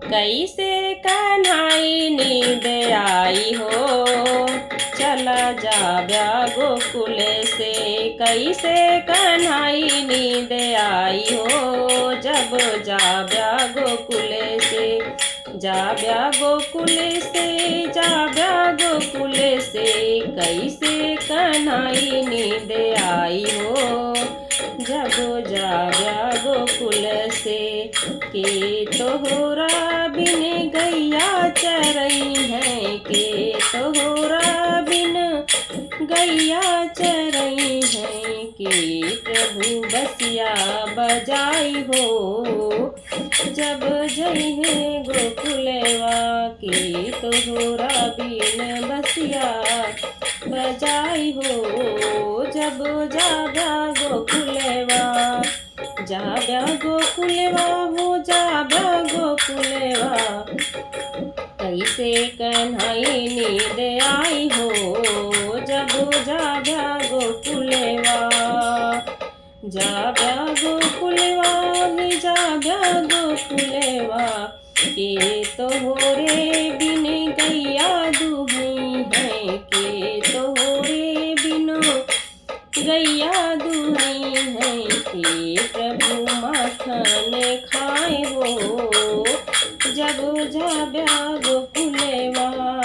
कैसे कन्हाई नींद आई हो, चला जाव्या गोकुल से। कैसे कन्हाई नींद आई हो, जब जाव्या गोकुल से। जाव्या गोकुल से, जाव्या गोकुल से, कैसे कन्हाई नींद आई हो, जब जाव्या गोकुल से। के तोहरा बिन गैया चरई है, के तोहरा बिन गैया चरई है, के प्रभु बसिया बजाई हो, जब जई है गोकुलवा। के तोहरा बिन बसिया बजाई हो, जब जाव्या गोकुलवा। जाव्या गोकुलवा हो, जाव्या गोकुलवा, कैसे कन्हाई नींद आई हो, जब जाव्या गोकुलवा। जाव्या गोकुलवा ही, जाव्या गोकुलवा, के तोहरे बिन गैया दुहई है, के तोहरे बिनो गैया दुहई है, के प्रभु माखन खाए हो, जब जाव्या गोकुलवा।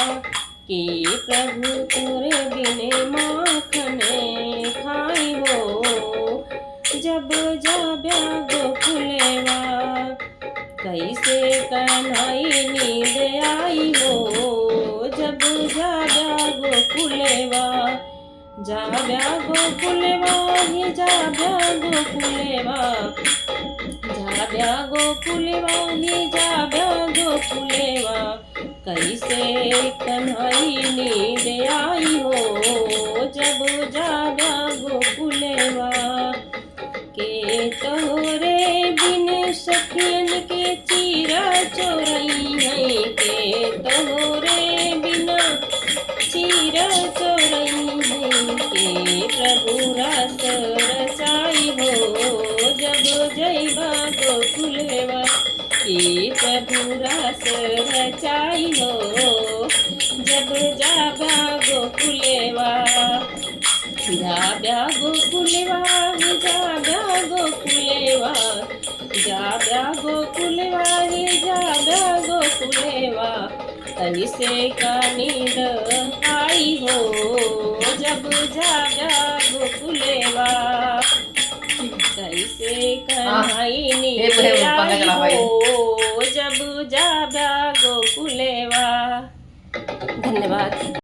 के प्रभु तोरे बिन माखन खाए हो, जब जाव्या गोकुलवा। कैसे कन्हाई नींद आई हो, जब जाव्या गोकुलवा। जाव्या गोकुलवा ही, जाव्या गोकुलवा, जाव्या गोकुलवा ही, जाव्या गोकुलवा, कैसे कन्हाई नींद आई हो, जब जाव्या गोकुलवा। के तोहरे बिन सखियन के चीरा चोरई है, के तोहरे बिना चीरा चोरई है, के प्रभु रास रचाई हो, जब जइबा गोकुलवा। के प्रभु रास रचाई हो, जब जाव्या गोकुलवा। जाव्या गोकुलवा ही, जाव्या गोकुलवा, जाव्या गोकुलवा ही, जाव्या गोकुलवा, कैसे का नींद आई हो, जब जाव्या गोकुलवा। कैसे कन्हाई नींद आई हो, जब जाव्या गोकुलवा। धन्यवाद।